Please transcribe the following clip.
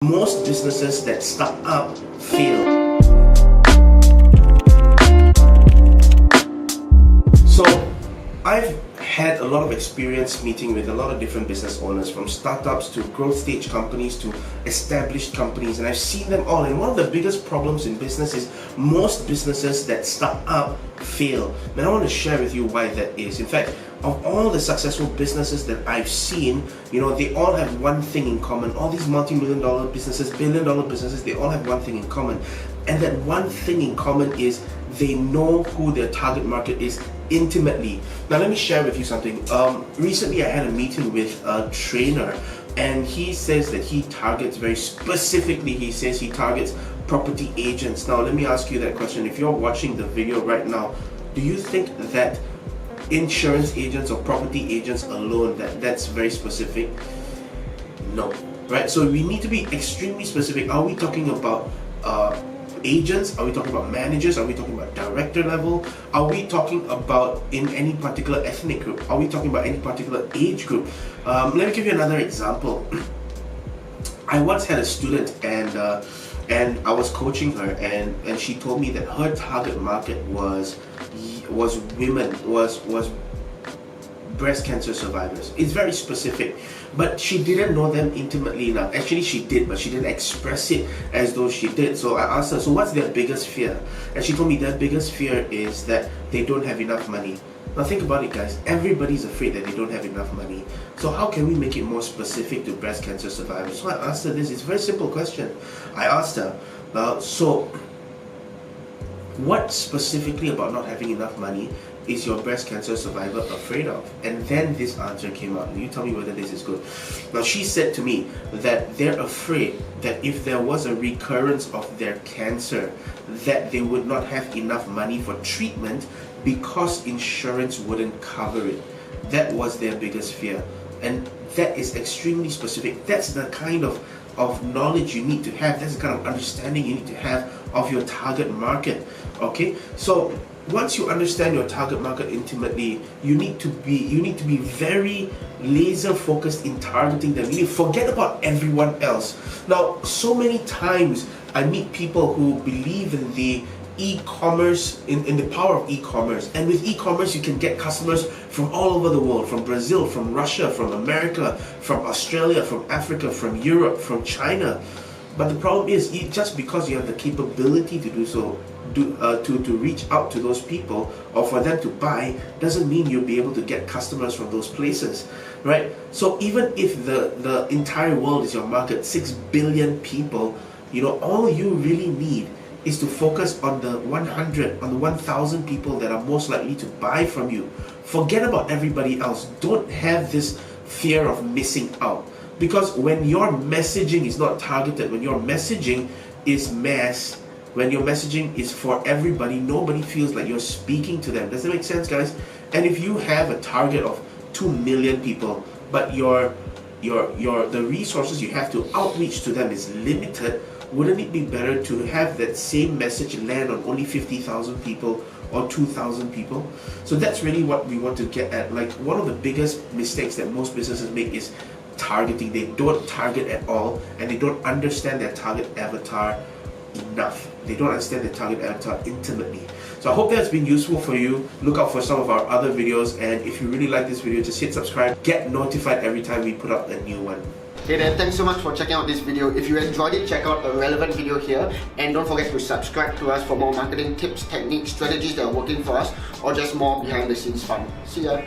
Most businesses that start up fail. So I've had a lot of experience meeting with a lot of different business owners, from startups to growth stage companies to established companies, and I've seen them all. And one of the biggest problems in business is most businesses that start up fail. And I want to share with you why that is. In fact, of all the successful businesses that I've seen, they all have one thing in common. All these multi-million dollar businesses, billion-dollar businesses, they all have one thing in common. And that one thing in common is they know who their target market is intimately. Now let me share with you something. Recently I had a meeting with a trainer, and he says that he targets very specifically, he says he targets property agents. Now let me ask you that question. If you're watching the video right now, do you think that insurance agents or property agents alone, that's very specific? No, right? So we need to be extremely specific. Are we talking about agents? Are we talking about managers? Are we talking about director level? Are we talking about in any particular ethnic group? Are we talking about any particular age group? Let me give you another example. I once had a student, and I was coaching her, and she told me that her target market was women, was breast cancer survivors. It's very specific, but she didn't know them intimately enough. Actually she did, but she didn't express it as though she did. So I asked her, so what's their biggest fear? And she told me their biggest fear is that they don't have enough money. Now think about it, guys. Everybody's afraid that they don't have enough money. So how can we make it more specific to breast cancer survivors? So I asked her this. It's a very simple question. I asked her, so what specifically about not having enough money is your breast cancer survivor afraid of? And then this answer came out. You tell me whether this is good. Now she said to me that they're afraid that if there was a recurrence of their cancer, that they would not have enough money for treatment because insurance wouldn't cover it. That was their biggest fear. And that is extremely specific. That's the kind of knowledge you need to have. That's the kind of understanding you need to have of your target market. Okay, so once you understand your target market intimately, you need to be very laser focused in targeting them. You need to forget about everyone else. Now, so many times I meet people who believe in the e-commerce, in the power of e-commerce, and with e-commerce you can get customers from all over the world, from Brazil, from Russia, from America, from Australia, from Africa, from Europe, from China. But the problem is, just because you have the capability to do so, to reach out to those people or for them to buy, doesn't mean you'll be able to get customers from those places, right? So even if the entire world is your market, 6 billion people, all you really need is to focus on the 100, on the 1,000 people that are most likely to buy from you. Forget about everybody else. Don't have this fear of missing out. Because when your messaging is not targeted, when your messaging is mass, when your messaging is for everybody, nobody feels like you're speaking to them. Does that make sense, guys? And if you have a target of 2 million people, but the resources you have to outreach to them is limited, wouldn't it be better to have that same message land on only 50,000 people or 2,000 people? So that's really what we want to get at. Like, one of the biggest mistakes that most businesses make is targeting. They don't target at all, and they don't understand their target avatar enough. They don't understand their target avatar intimately. So I hope that's been useful for you. Look out for some of our other videos, and if you really like this video, just hit subscribe. Get notified every time we put out a new one. Hey there, thanks so much for checking out this video. If you enjoyed it, check out a relevant video here, and don't forget to subscribe to us for more marketing tips, techniques, strategies that are working for us, or just more behind the scenes fun. See ya!